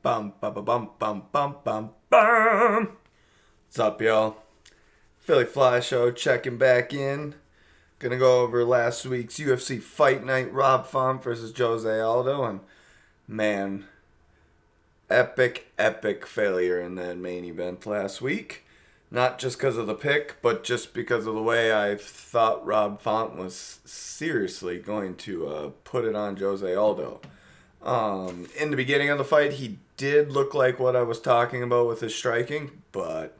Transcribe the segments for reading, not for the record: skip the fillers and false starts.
Bum, bum, bum, bum, bum, bum, bum, bum. What's up, y'all? Philyfli show checking back in. Gonna go over last week's UFC Fight Night, Rob Font versus Jose Aldo, and man, epic failure in that main event last week. Not just because of the pick, but just because of the way I thought Rob Font was seriously going to put it on Jose Aldo. In the beginning of the fight, he did look like what I was talking about with his striking, but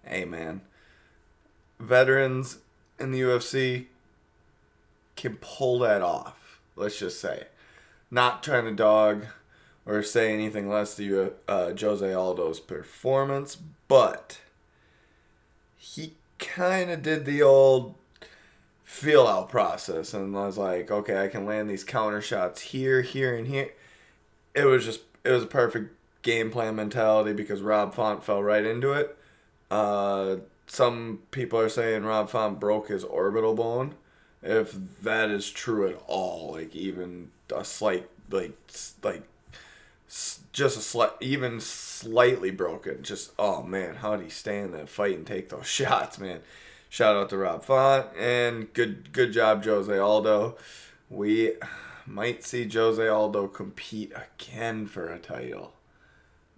hey, man, veterans in the UFC can pull that off. Let's just say, not trying to dog or say anything less to Jose Aldo's performance, but he kind of did the old feel out process, and I was like, okay, I can land these counter shots here, and here. It was a perfect game plan mentality because Rob Font fell right into it. Some people are saying Rob Font broke his orbital bone. If that is true at all, like even a slight, just a slight, even slightly broken. Just, oh man, how did he stay in that fight and take those shots, man? Shout out to Rob Font, and good job, Jose Aldo. We might see Jose Aldo compete again for a title.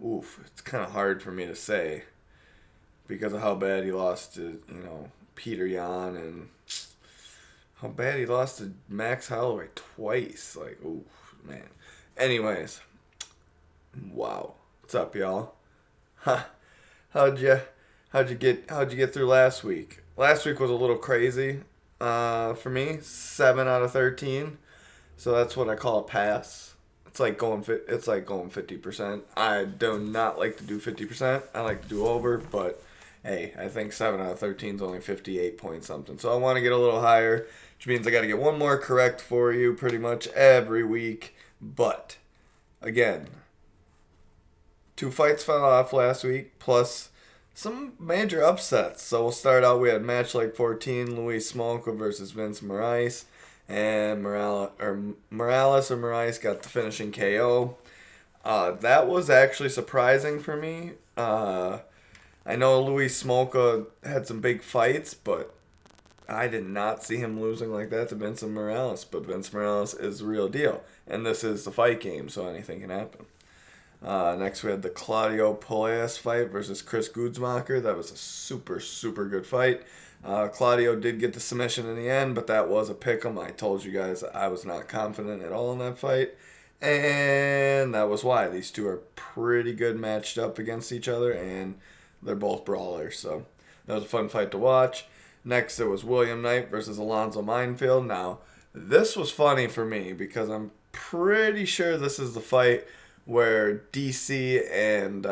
Oof, it's kind of hard for me to say because of how bad he lost to, Peter Yan, and how bad he lost to Max Holloway twice. Like, oof, man. Anyways, wow. What's up, y'all? How'd you get through last week? Last week was a little crazy for me. 7 out of 13. So that's what I call a pass. It's like going 50%. I do not like to do 50%. I like to do over, but hey, I think 7 out of 13 is only 58 point something. So I want to get a little higher, which means I got to get one more correct for you pretty much every week. But again, 2 fights fell off last week, plus some major upsets. So we'll start out. We had match like 14, Luis Smolka versus Vince Moraes, and Morales or Moraes got the finishing KO. That was actually surprising for me. I know Luis Smolka had some big fights, but I did not see him losing like that to Vince Morales. But Vince Morales is the real deal, and this is the fight game, so anything can happen. Next, we had the Claudio Polias fight versus Chris Goodsmocker. That was a super good fight. Claudio did get the submission in the end, but that was a pick'em. I told you guys I was not confident at all in that fight, and that was why. These two are pretty good matched up against each other, and they're both brawlers, so that was a fun fight to watch. Next, it was William Knight versus Alonzo Minefield. Now, this was funny for me because I'm pretty sure this is the fight where DC and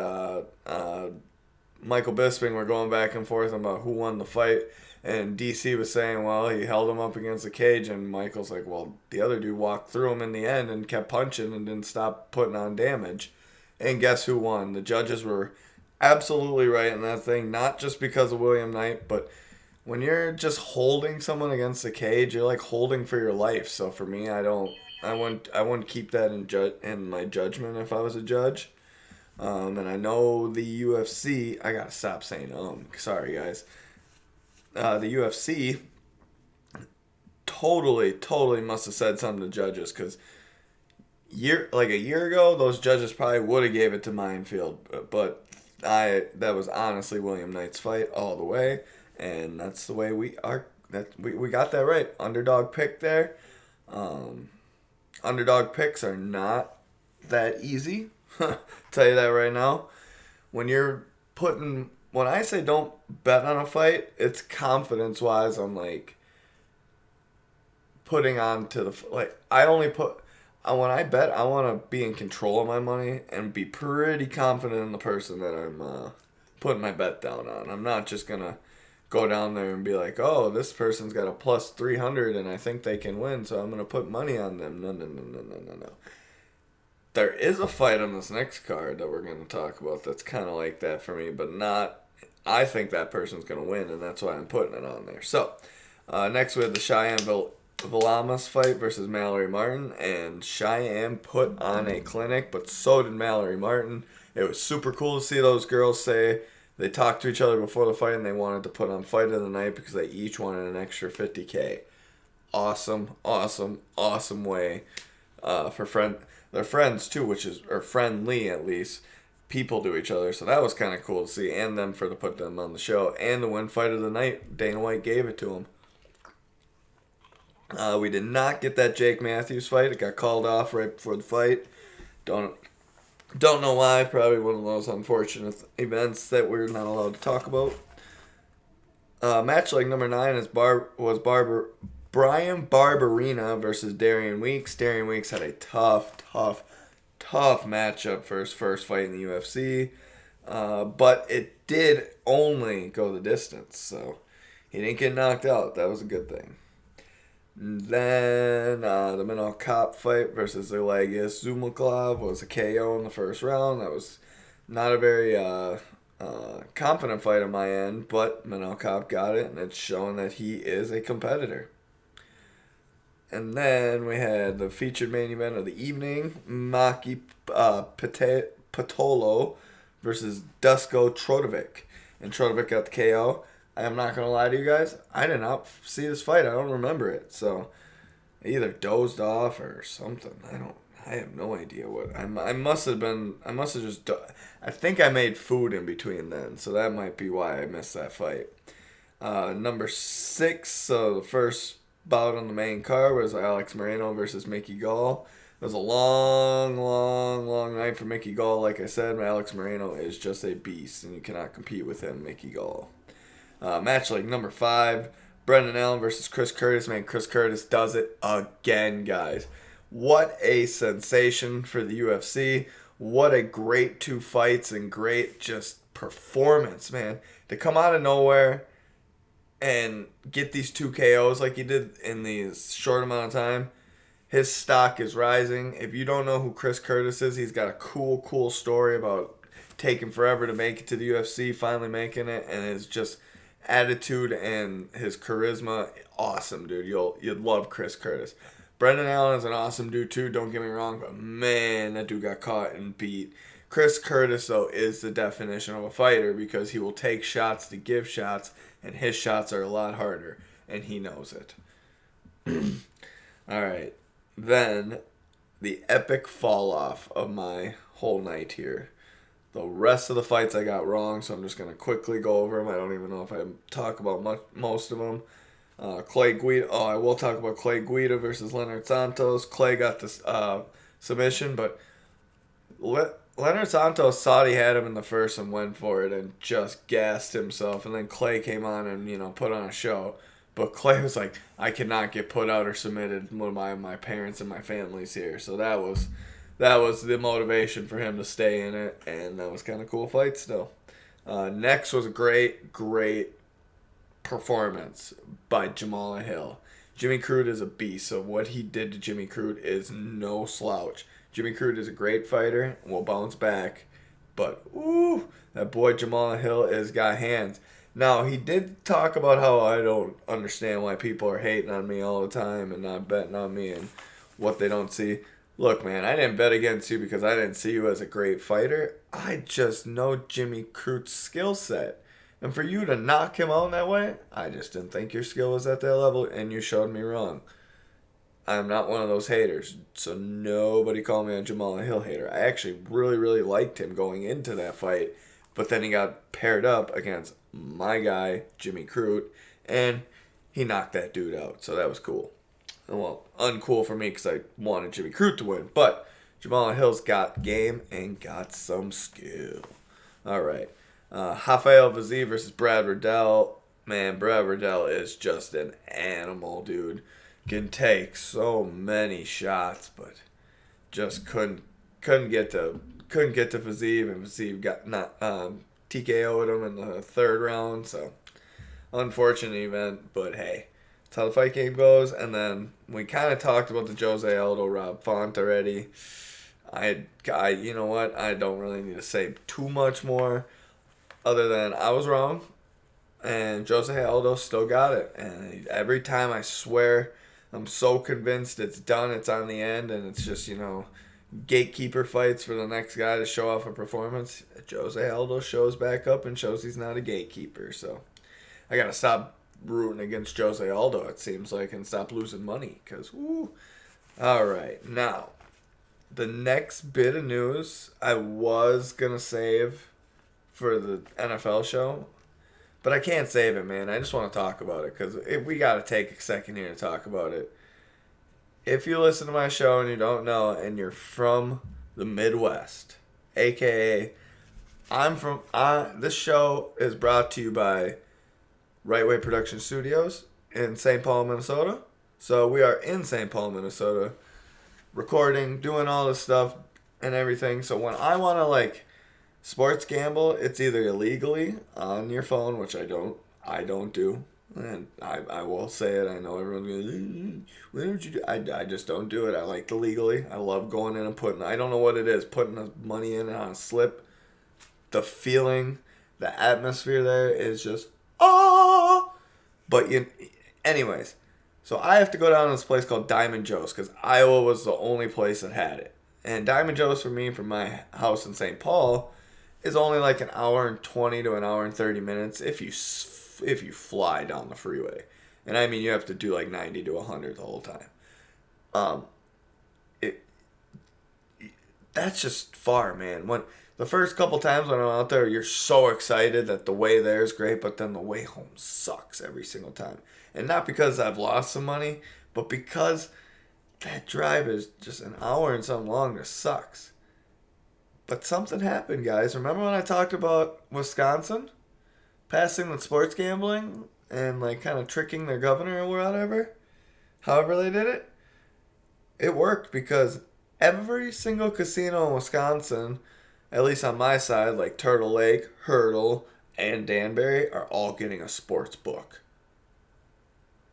Michael Bisping were going back and forth about who won the fight. And DC was saying, well, he held him up against the cage. And Michael's like, well, the other dude walked through him in the end and kept punching and didn't stop putting on damage. And guess who won? The judges were absolutely right in that thing. Not just because of William Knight, but when you're just holding someone against the cage, you're like holding for your life. So for me, I wouldn't keep that in my judgment if I was a judge. And I know the UFC, I gotta stop saying sorry guys. The UFC totally must have said something to judges, because a year ago, those judges probably would have gave it to Minefield, but that was honestly William Knight's fight all the way, and that's the way we are. We got that right. Underdog pick there. Underdog picks are not that easy. Tell you that right now. When I say don't bet on a fight, it's confidence-wise. I'm like putting on to when I bet, I want to be in control of my money and be pretty confident in the person that I'm putting my bet down on. I'm not just going to go down there and be like, oh, this person's got a plus 300 and I think they can win, so I'm going to put money on them. No. There is a fight on this next card that we're going to talk about that's kind of like that for me, but not, I think that person's going to win, and that's why I'm putting it on there. So, next we have the Cheyenne Valamas fight versus Mallory Martin, and Cheyenne put on a clinic, but so did Mallory Martin. It was super cool to see those girls say they talked to each other before the fight and they wanted to put on fight of the night because they each wanted an extra $50K. Awesome, awesome, awesome way for they're friends too, or friendly at least, people to each other. So that was kind of cool to see, and them to put them on the show. And the win fight of the night, Dana White gave it to him. We did not get that Jake Matthews fight. It got called off right before the fight. Don't know why. Probably one of those unfortunate events that we're not allowed to talk about. Match leg number 9 was Brian Barberina versus Darian Weeks. Darian Weeks had a tough matchup for his first fight in the UFC. But it did only go the distance. So he didn't get knocked out. That was a good thing. Then the Minnow Cop fight versus Zelagius Zumaclov was a KO in the first round. That was not a very confident fight on my end, but Minnow Cop got it, and it's showing that he is a competitor. And then we had the featured main event of the evening, Maki Patolo versus Dusko Trodovic. And Trodovic got the KO. I am not going to lie to you guys. I did not see this fight. I don't remember it. So, I either dozed off or something. I have no idea what. I think I made food in between then. So, that might be why I missed that fight. Number 6, so the first bout on the main card was Alex Moreno versus Mickey Gall. It was a long night for Mickey Gall. Like I said, Alex Moreno is just a beast, and you cannot compete with him, Mickey Gall. Match like number 5, Brendan Allen versus Chris Curtis. Man, Chris Curtis does it again, guys. What a sensation for the UFC. What a great 2 fights and great just performance, man. To come out of nowhere and get these 2 KOs like he did in these short amount of time. His stock is rising. If you don't know who Chris Curtis is, he's got a cool story about taking forever to make it to the UFC, finally making it, and his just attitude and his charisma, awesome, dude. You'd love Chris Curtis. Brendan Allen is an awesome dude too, don't get me wrong, but man, that dude got caught and beat. Chris Curtis, though, is the definition of a fighter because he will take shots to give shots, and his shots are a lot harder, and he knows it. All right. Then, the epic fall-off of my whole night here. The rest of the fights I got wrong, so I'm just going to quickly go over them. I don't even know if I talk about most of them. Clay Guido. Oh, I will talk about Clay Guido versus Leonard Santos. Clay got the submission, but Leonard Santos thought he had him in the first and went for it and just gassed himself. And then Clay came on and, put on a show. But Clay was like, I cannot get put out or submitted when my parents and my family's here. So that was the motivation for him to stay in it. And that was kind of cool fight still. Next was a great performance by Jamal Hill. Jimmy Crute is a beast. So what he did to Jimmy Crute is no slouch. Jimmy Crute is a great fighter and will bounce back. But, that boy Jamal Hill has got hands. Now, he did talk about how I don't understand why people are hating on me all the time and not betting on me and what they don't see. Look, man, I didn't bet against you because I didn't see you as a great fighter. I just know Jimmy Crute's skill set. And for you to knock him out in that way, I just didn't think your skill was at that level, and you showed me wrong. I'm not one of those haters, so nobody call me a Jamal Hill hater. I actually really liked him going into that fight, but then he got paired up against my guy, Jimmy Crute, and he knocked that dude out, so that was cool. Well, uncool for me because I wanted Jimmy Crute to win, but Jamal Hill's got game and got some skill. All right. Rafael Fazee versus Brad Riddell. Man, Brad Riddell is just an animal, dude. Can take so many shots, but just couldn't get to Fazee, and Fazee got TKO'd him in the 3rd round, so unfortunate event, but hey, that's how the fight game goes. And then we kind of talked about the Jose Aldo Rob Font already. You know what? I don't really need to say too much more, other than I was wrong, and Jose Aldo still got it. And every time I swear I'm so convinced it's done. It's on the end, and it's just, gatekeeper fights for the next guy to show off a performance. Jose Aldo shows back up and shows he's not a gatekeeper. So I got to stop rooting against Jose Aldo, it seems like, and stop losing money. Because, woo. All right. Now, the next bit of news I was going to save for the NFL show. But I can't save it, man. I just want to talk about it because we got to take a second here to talk about it. If you listen to my show and you don't know and you're from the Midwest, a.k.a. this show is brought to you by Right Way Production Studios in St. Paul, Minnesota. So we are in St. Paul, Minnesota, recording, doing all this stuff and everything. So when I want to, sports gamble, it's either illegally on your phone, which I don't do. And I will say it. I know everyone's going, why don't you do? I just don't do it. I like the legally. I love going in and putting, I don't know what it is, putting the money in on a slip. The feeling, the atmosphere there is just, But anyways, so I have to go down to this place called Diamond Joe's because Iowa was the only place that had it. And Diamond Joe's for me, from my house in St. Paul, is only an hour and 20 to an hour and 30 minutes if you fly down the freeway. And I mean, you have to do 90 to 100 the whole time. That's just far, man. When the first couple times when I'm out there, you're so excited that the way there is great, but then the way home sucks every single time. And not because I've lost some money, but because that drive is just an hour and something long. It sucks. But something happened, guys. Remember when I talked about Wisconsin passing the sports gambling and kind of tricking their governor or whatever? However they did it? It worked because every single casino in Wisconsin, at least on my side, like Turtle Lake, Hurdle, and Danbury, are all getting a sports book.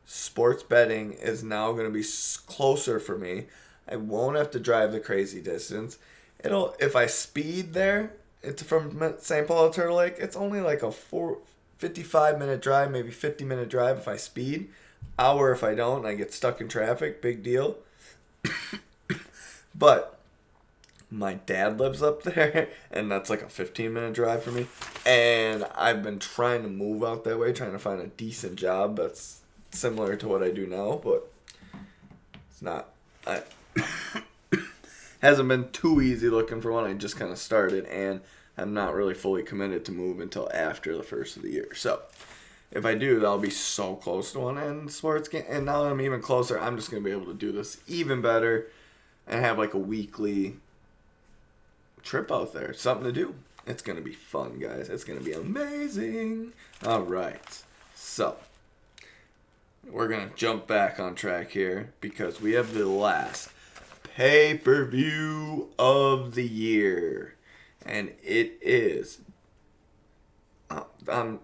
Sports betting is now going to be closer for me. I won't have to drive the crazy distance. If I speed there, it's from St. Paul to Turtle Lake, it's only a 55-minute drive, maybe 50-minute drive if I speed. Hour if I don't, and I get stuck in traffic, big deal. But my dad lives up there, and that's a 15-minute drive for me. And I've been trying to move out that way, trying to find a decent job that's similar to what I do now, but it's not. Hasn't been too easy looking for one. I just kind of started, and I'm not really fully committed to move until after the first of the year. So if I do, that'll be so close to one. And and now that I'm even closer, I'm just going to be able to do this even better and have a weekly trip out there. Something to do. It's going to be fun, guys. It's going to be amazing. All right. So we're going to jump back on track here because we have the last pay-per-view of the year. And it is...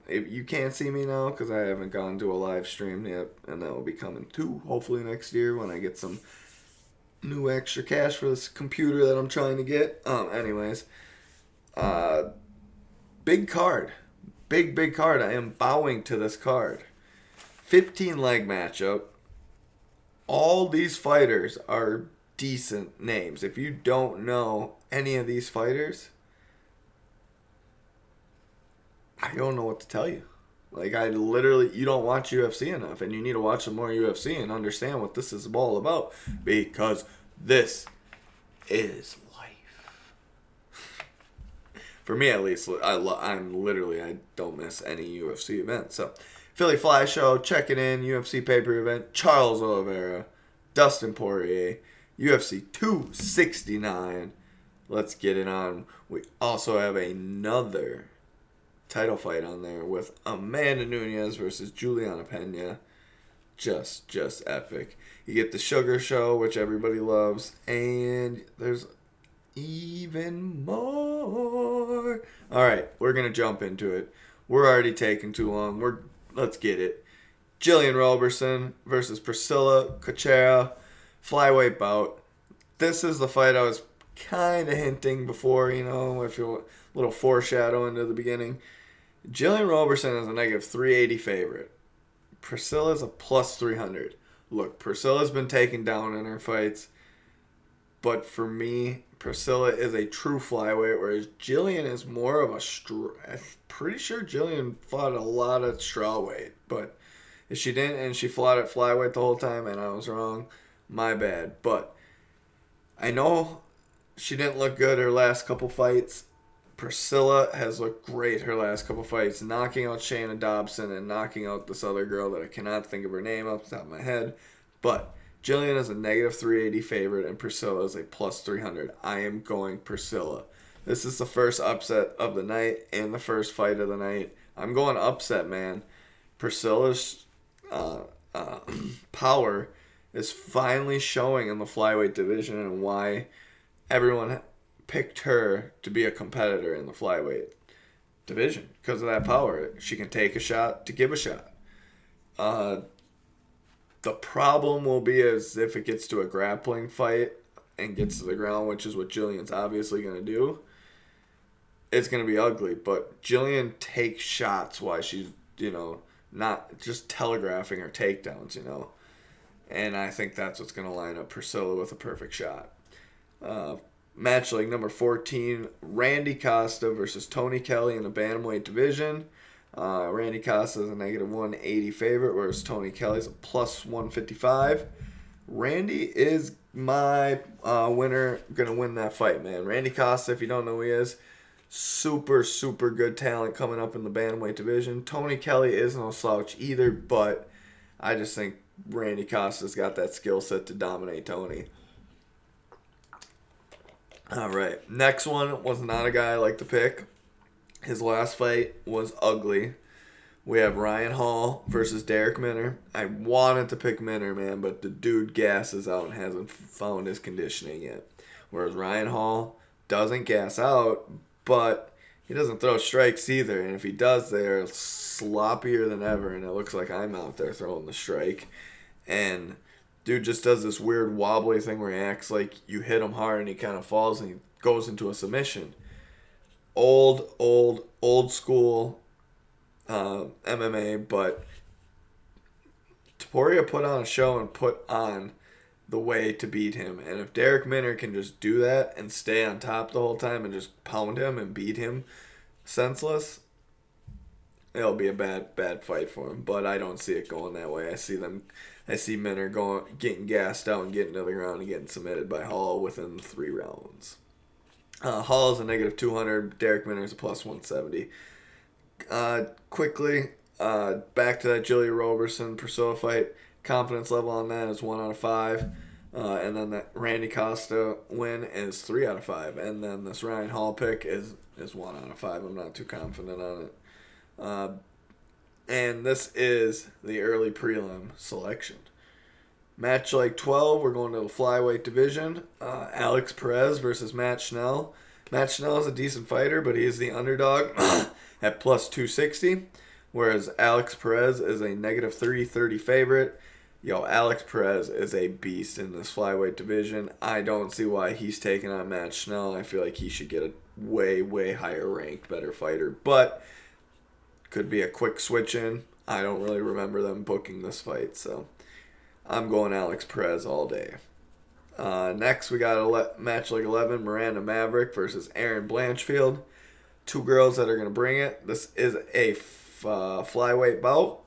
you can't see me now because I haven't gone to a live stream yet. And that will be coming too, hopefully next year when I get some new extra cash for this computer that I'm trying to get. Anyways. Big card. Big card. I am bowing to this card. 15-leg matchup. All these fighters are decent names. If you don't know any of these fighters, I don't know what to tell you. You don't watch UFC enough, and you need to watch some more UFC and understand what this is all about, because this is life. For me, at least, I don't miss any UFC event. So, Philyfli show, check it in, UFC pay-per-view event, Charles Oliveria, Dustin Porier, UFC 269. Let's get it on. We also have another title fight on there with Amanda Nunes versus Juliana Pena. Just epic. You get the Sugar Show, which everybody loves, and there's even more. All right, we're gonna jump into it. We're already taking too long. Let's get it. Jillian Roberson versus Priscilla Coachella, flyweight bout. This is the fight I was kind of hinting before, if you're a little foreshadow into the beginning. Jillian Roberson is a -380 favorite. Priscilla's a +300. look, Priscilla's been taken down in her fights, but for me, Priscilla is a true flyweight, whereas Jillian is more of I'm pretty sure Jillian fought a lot of strawweight, but if she didn't and she fought at flyweight the whole time and I was wrong, my bad. But I know she didn't look good her last couple fights. Priscilla has looked great her last couple fights, knocking out Shayna Dobson and knocking out this other girl that I cannot think of her name off the top of my head. But Jillian is a negative 380 favorite and Priscilla is a plus 300. I am going Priscilla. This is the first upset of the night and the first fight of the night. I'm going upset, man. Priscilla's power is finally showing in the flyweight division and why everyone picked her to be a competitor in the flyweight division because of that power. She can take a shot to give a shot. The problem will be is if it gets to a grappling fight and gets to the ground, which is what Jillian's obviously going to do, it's going to be ugly. But Jillian takes shots while she's, not just telegraphing her takedowns, And I think that's what's going to line up Priscilla with a perfect shot. Match like number 14, Randy Costa versus Tony Kelly in the bantamweight division. Randy Costa is a negative 180 favorite, whereas Tony Kelly's a plus 155. Randy is my winner, going to win that fight, man. Randy Costa, if you don't know who he is, super, super good talent coming up in the bantamweight division. Tony Kelly is no slouch either, but I just think Randy Costa's got that skill set to dominate Tony. All right, next one was not a guy I like to pick. His last fight was ugly. We have Ryan Hall versus Derrick Minner. I wanted to pick Minner, man, but the dude gasses out and hasn't found his conditioning yet. Whereas Ryan Hall doesn't gas out, but he doesn't throw strikes either. And if he does, they're sloppier than ever, and it looks like I'm out there throwing the strike. And dude just does this weird wobbly thing where he acts like you hit him hard and he kind of falls and he goes into a submission. Old school MMA, but Porier put on a show and put on the way to beat him. And if Derrick Minner can just do that and stay on top the whole time and just pound him and beat him senseless, it'll be a bad fight for him. But I don't see it going that way. I see Minner getting gassed out and getting to the ground and getting submitted by Hall within 3 rounds. Hall is a negative 200. Derrick Minner is a plus 170. Quickly, back to that Jillian Roberson Priscilla fight. Confidence level on that is 1 out of 5. And then that Randy Costa win is 3 out of 5. And then this Ryan Hall pick is 1 out of 5. I'm not too confident on it. And this is the early prelim selection. Match like 12, we're going to the flyweight division. Alex Perez versus Matt Schnell. Matt Schnell is a decent fighter, but he is the underdog at plus 260, whereas Alex Perez is a negative 330 favorite. Alex Perez is a beast in this flyweight division. I don't see why he's taking on Matt Schnell. I feel like he should get a way, way higher ranked, better fighter, but could be a quick switch in. I don't really remember them booking this fight, so I'm going Alex Perez all day. Next, we got a match like 11, Miranda Maverick versus Erin Blanchfield. 2 girls that are going to bring it. This is a flyweight bout.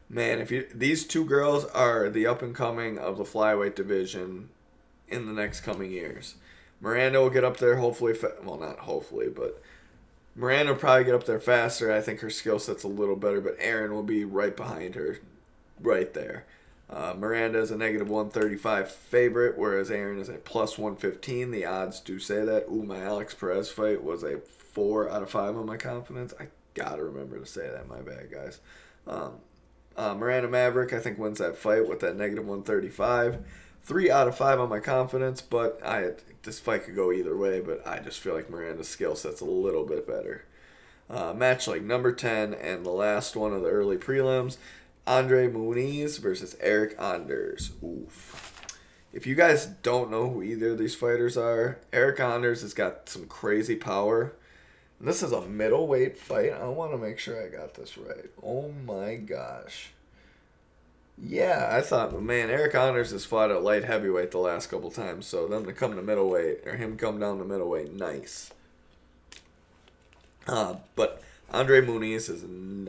Man, these 2 girls are the up-and-coming of the flyweight division in the next coming years. Miranda will get up there hopefully, not hopefully, but Miranda will probably get up there faster. I think her skill set's a little better, but Erin will be right behind her, right there. Miranda is a negative 135 favorite, whereas Erin is a plus 115. The odds do say that. My Alex Perez fight was a 4 out of 5 on my confidence. I gotta remember to say that. My bad, guys. Miranda Maverick, I think, wins that fight with that negative 135. 3 out of 5 on my confidence, but this fight could go either way, but I just feel like Miranda's skill set's a little bit better. Match like number 10 and the last one of the early prelims. Andre Mooneys versus Eric Anders. Oof. If you guys don't know who either of these fighters are, Eric Anders has got some crazy power. And this is a middleweight fight. I want to make sure I got this right. Oh my gosh. Yeah, I thought, man, Eric Anders has fought at light heavyweight the last couple times, so them to come to middleweight, or him come down to middleweight, nice. But Andre Mooneys is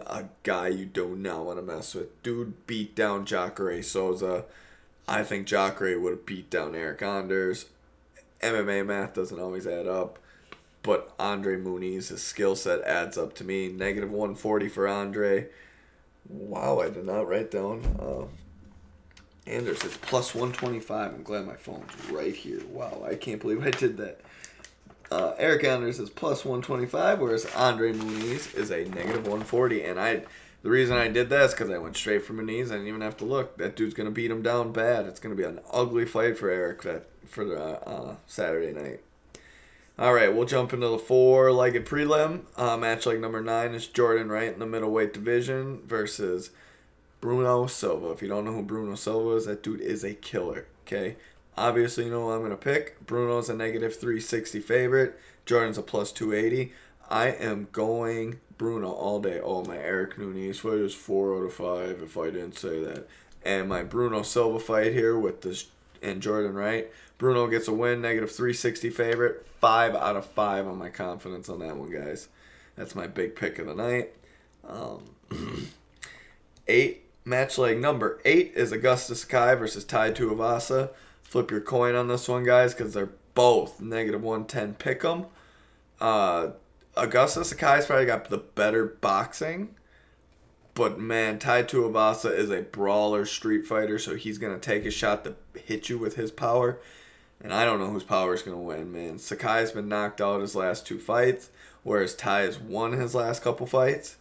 a guy you do not want to mess with. Dude beat down Jacare Souza. I think Jacare would have beat down Eric Anders. MMA math doesn't always add up. But Andre Mooneys, his skill set adds up to me. Negative 140 for Andre. Wow, I did not write down. Anders is plus 125. I'm glad my phone's right here. Wow, I can't believe I did that. Eric Anders is plus 125, whereas Andre Mooneys is a negative 140. And the reason I did that is because I went straight for Mooneys. I didn't even have to look. That dude's going to beat him down bad. It's going to be an ugly fight for Eric for the Saturday night. All right, we'll jump into the four-legged prelim. Match leg number 9 is Jordan Wright in the middleweight division versus Bruno Silva. If you don't know who Bruno Silva is, that dude is a killer, okay? Obviously, you know who I'm going to pick. Bruno's a negative 360 favorite. Jordan's a plus 280. I am going Bruno all day. Oh, my Eric Nunes fight is 4 out of 5 if I didn't say that. And my Bruno Silva fight here with this and Jordan Wright. Bruno gets a win, negative 360 favorite. 5 out of 5 on my confidence on that one, guys. That's my big pick of the night. 8, match leg number 8 is Augusta Sakai versus Tai Tuivasa. Flip your coin on this one, guys, because they're both negative 110 pick 'em. Augusta Sakai's probably got the better boxing. But, man, Tai Tuivasa is a brawler street fighter, so he's going to take a shot to hit you with his power. And I don't know whose power is going to win, man. Sakai's been knocked out his last 2 fights, whereas Tai has won his last couple fights.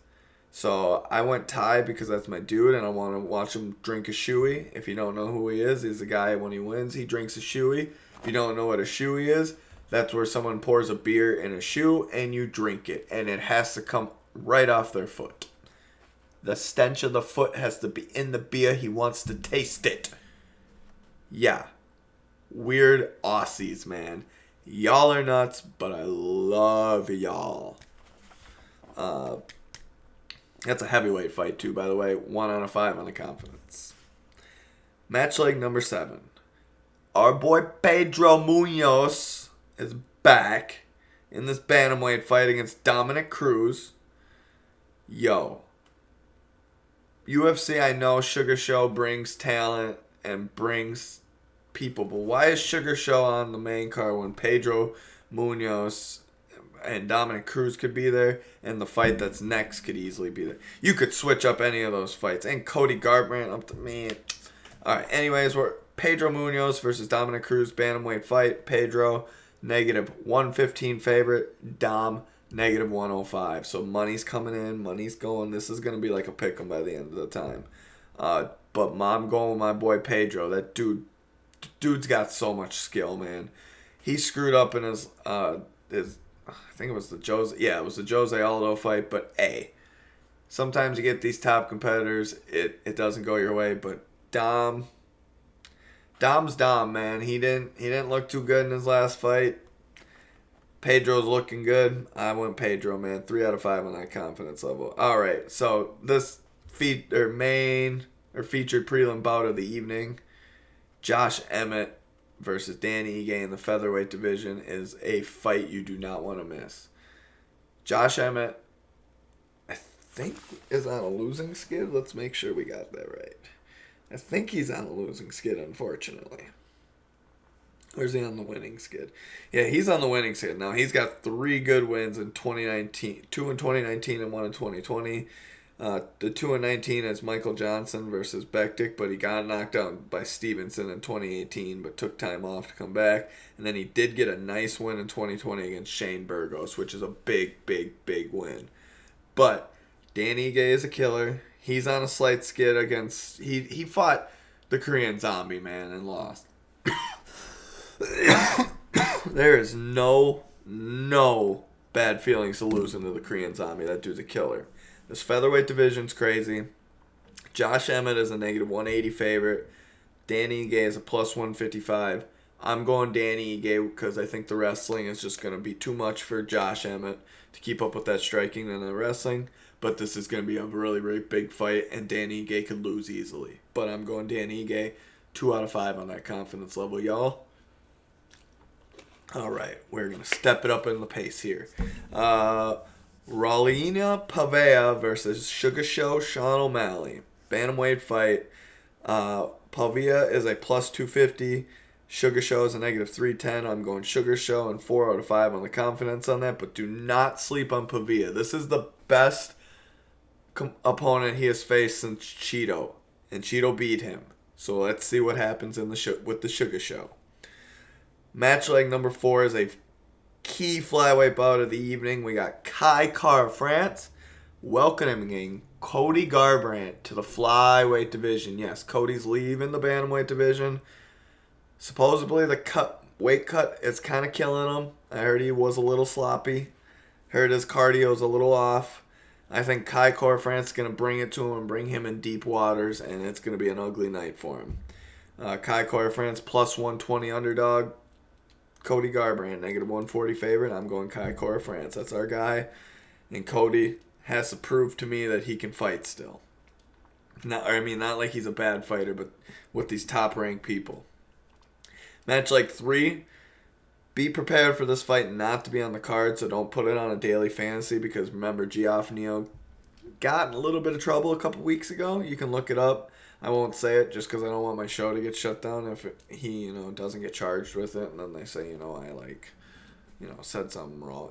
So I went Tai because that's my dude, and I want to watch him drink a shoey. If you don't know who he is, he's the guy when he wins, he drinks a shoey. If you don't know what a shoey is, that's where someone pours a beer in a shoe and you drink it, and it has to come right off their foot. The stench of the foot has to be in the beer. He wants to taste it. Yeah. Weird Aussies, man. Y'all are nuts, but I love y'all. That's a heavyweight fight, too, by the way. 1 out of 5 on the confidence. Match leg number 7. Our boy Pedro Munoz is back in this bantamweight fight against Dominic Cruz. Yo. UFC, I know Sugar Show brings talent and brings people, but why is Sugar Show on the main card when Pedro Munoz and Dominic Cruz could be there, and the fight that's next could easily be there? You could switch up any of those fights. And Cody Garbrandt up to me. All right, anyways, we're Pedro Munoz versus Dominic Cruz, bantamweight fight. Pedro, negative 115 favorite. Dom, negative 105. So money's coming in, money's going. This is going to be like a pick 'em by the end of the time. But I'm going with my boy Pedro. That dude's got so much skill, man. He screwed up in his I think it was the Jose Aldo fight, but sometimes you get these top competitors, it doesn't go your way, but Dom's Dom, man. He didn't look too good in his last fight. Pedro's looking good. I went Pedro, man. 3 out of 5 on that confidence level. All right, so this featured prelim bout of the evening, Josh Emmett versus Danny Ige in the featherweight division, is a fight you do not want to miss. Josh Emmett, I think, is on a losing skid. Let's make sure we got that right. I think he's on a losing skid, unfortunately. Or is he on the winning skid? Yeah, he's on the winning skid. Now, he's got 3 good wins in 2019. 2 in 2019 and 1 in 2020. The 2 in 19 is Michael Johnson versus Bektik, but he got knocked out by Stevenson in 2018, but took time off to come back. And then he did get a nice win in 2020 against Shane Burgos, which is a big, big, big win. But Danny Ige is a killer. He's on a slight skid against... He fought the Korean Zombie, man, and lost. There is no bad feelings to losing to the Korean Zombie. That dude's a killer. This featherweight division's crazy. Josh Emmett is a negative 180 favorite. Danny Ige is a plus 155. I'm going Danny Ige because I think the wrestling is just going to be too much for Josh Emmett to keep up with that striking and the wrestling. But this is going to be a really, really big fight, and Danny Ige could lose easily. But I'm going Danny Ige, 2 out of 5 on that confidence level, y'all. All right, we're going to step it up in the pace here. Raulina Pavea versus Sugar Show Sean O'Malley. Bantamweight fight. Pavea is a plus 250. Sugar Show is a negative 310. I'm going Sugar Show and 4 out of 5 on the confidence on that. But do not sleep on Pavea. This is the best opponent he has faced since Cheeto. And Cheeto beat him. So let's see what happens with the Sugar Show. Match leg number 4 is a key flyweight bout of the evening. We got Kai Car France welcoming Cody Garbrandt to the flyweight division. Yes, Cody's leaving the bantamweight division. Supposedly the weight cut is kind of killing him. I heard he was a little sloppy. Heard his cardio's a little off. I think Kai Car France is going to bring it to him and bring him in deep waters, and it's going to be an ugly night for him. Kai Car France plus 120 underdog. Cody Garbrandt, negative 140 favorite. I'm going Kai Car France. That's our guy. And Cody has to prove to me that he can fight still. Not like he's a bad fighter, but with these top-ranked people. Match like 3. Be prepared for this fight not to be on the card, so don't put it on a daily fantasy because remember, Geoff Neal got in a little bit of trouble a couple weeks ago. You can look it up. I won't say it just because I don't want my show to get shut down if he doesn't get charged with it, and then they say I said something wrong.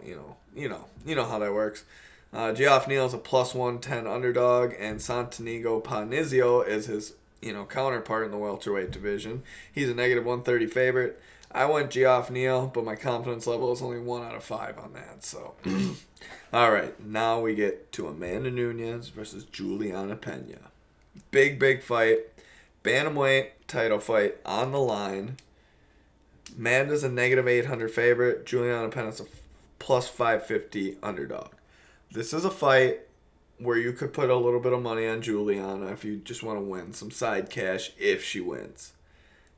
You know how that works. Geoff Neal is a plus 110 underdog, and Santanigo Panizio is his counterpart in the welterweight division. He's a negative 130 favorite. I went Geoff Neal, but my confidence level is only 1 out of 5 on that. So, all right, now we get to Amanda Nunes versus Juliana Pena. Big fight. Bantamweight title fight on the line. Amanda's a negative 800 favorite. Juliana Pena's a plus 550 underdog. This is a fight where you could put a little bit of money on Juliana if you just want to win some side cash if she wins.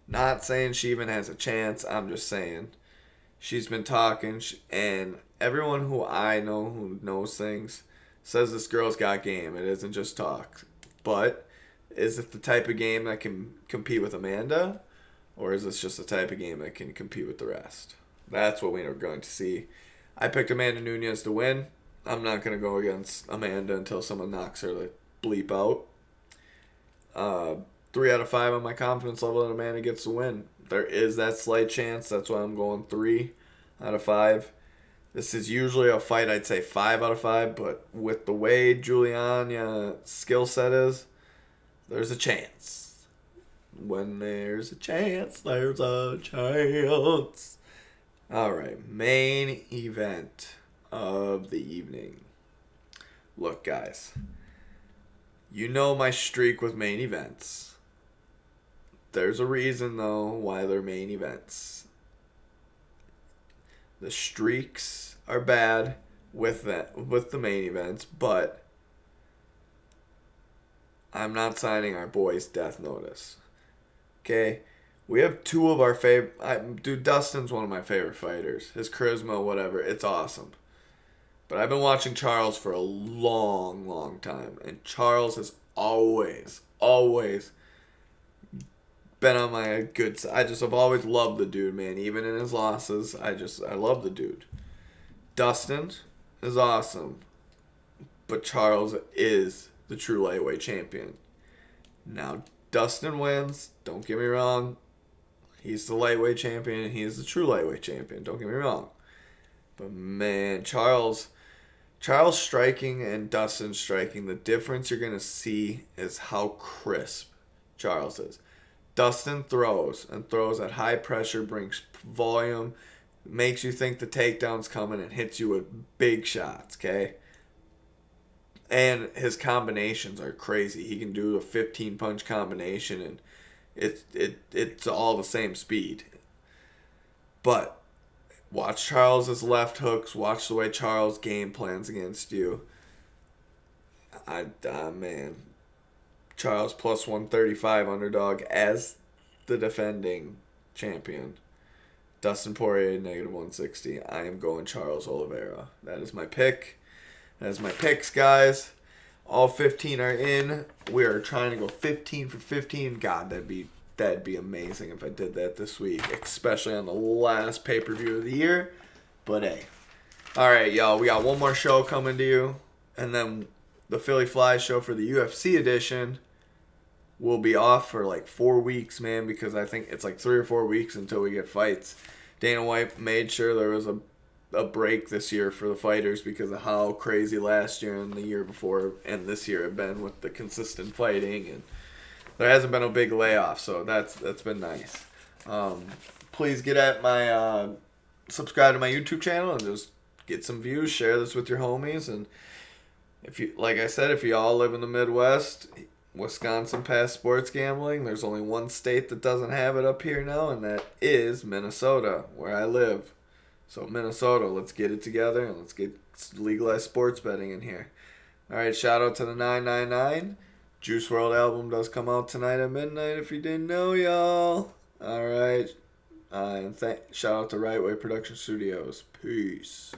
Not saying she even has a chance. I'm just saying she's been talking, and everyone who I know who knows things says this girl's got game. It isn't just talk. But is it the type of game that can compete with Amanda? Or is this just the type of game that can compete with the rest? That's what we are going to see. I picked Amanda Nunes to win. I'm not going to go against Amanda until someone knocks her the bleep out. 3 out of 5 on my confidence level that Amanda gets the win. There is that slight chance. That's why I'm going 3 out of 5. This is usually a fight I'd say 5 out of 5, but with the way Juliana's skill set is, there's a chance. When there's a chance, there's a chance. All right, main event of the evening. Look, guys, you know my streak with main events. There's a reason, though, why they're main events. The streaks are bad with the main events, but I'm not signing our boys death notice. Okay? We have 2 of our favorite... Dude, Dustin's one of my favorite fighters. His charisma, whatever, it's awesome. But I've been watching Charles for a long time. And Charles has always been on my good side. I've always loved the dude, man. Even in his losses, I love the dude. Dustin is awesome. But Charles is the true lightweight champion. Now, Dustin wins. Don't get me wrong. He's the lightweight champion. He is the true lightweight champion. Don't get me wrong. But, man, Charles striking and Dustin striking, the difference you're going to see is how crisp Charles is. Dustin throws at high pressure, brings volume, makes you think the takedown's coming, and hits you with big shots, okay? And his combinations are crazy. He can do a 15-punch combination, and it's all the same speed. But watch Charles's left hooks. Watch the way Charles game plans against you. Man. Charles plus 135 underdog as the defending champion. Dustin Porier, -160. I am going Charles Oliveira. That is my pick. That is my picks, guys. All 15 are in. We are trying to go 15 for 15. God, that'd be amazing if I did that this week, especially on the last pay-per-view of the year. But hey. All right, y'all. We got one more show coming to you. And then the Philyfli show for the UFC edition will be off for like 4 weeks, man, because I think it's like 3 or 4 weeks until we get fights. Dana White made sure there was a break this year for the fighters because of how crazy last year and the year before and this year have been with the consistent fighting, and there hasn't been a big layoff, so that's been nice. Please get at my subscribe to my YouTube channel and just get some views. Share this with your homies, and if you, like I said, if you all live in the Midwest, Wisconsin passed sports gambling. There's only one state that doesn't have it up here now, and that is Minnesota, where I live. So Minnesota, let's get it together and let's get legalized sports betting in here. All right, shout out to the 999. Juice WRLD album does come out tonight at midnight, if you didn't know, y'all. All right, and shout out to Right Way Production Studios. Peace.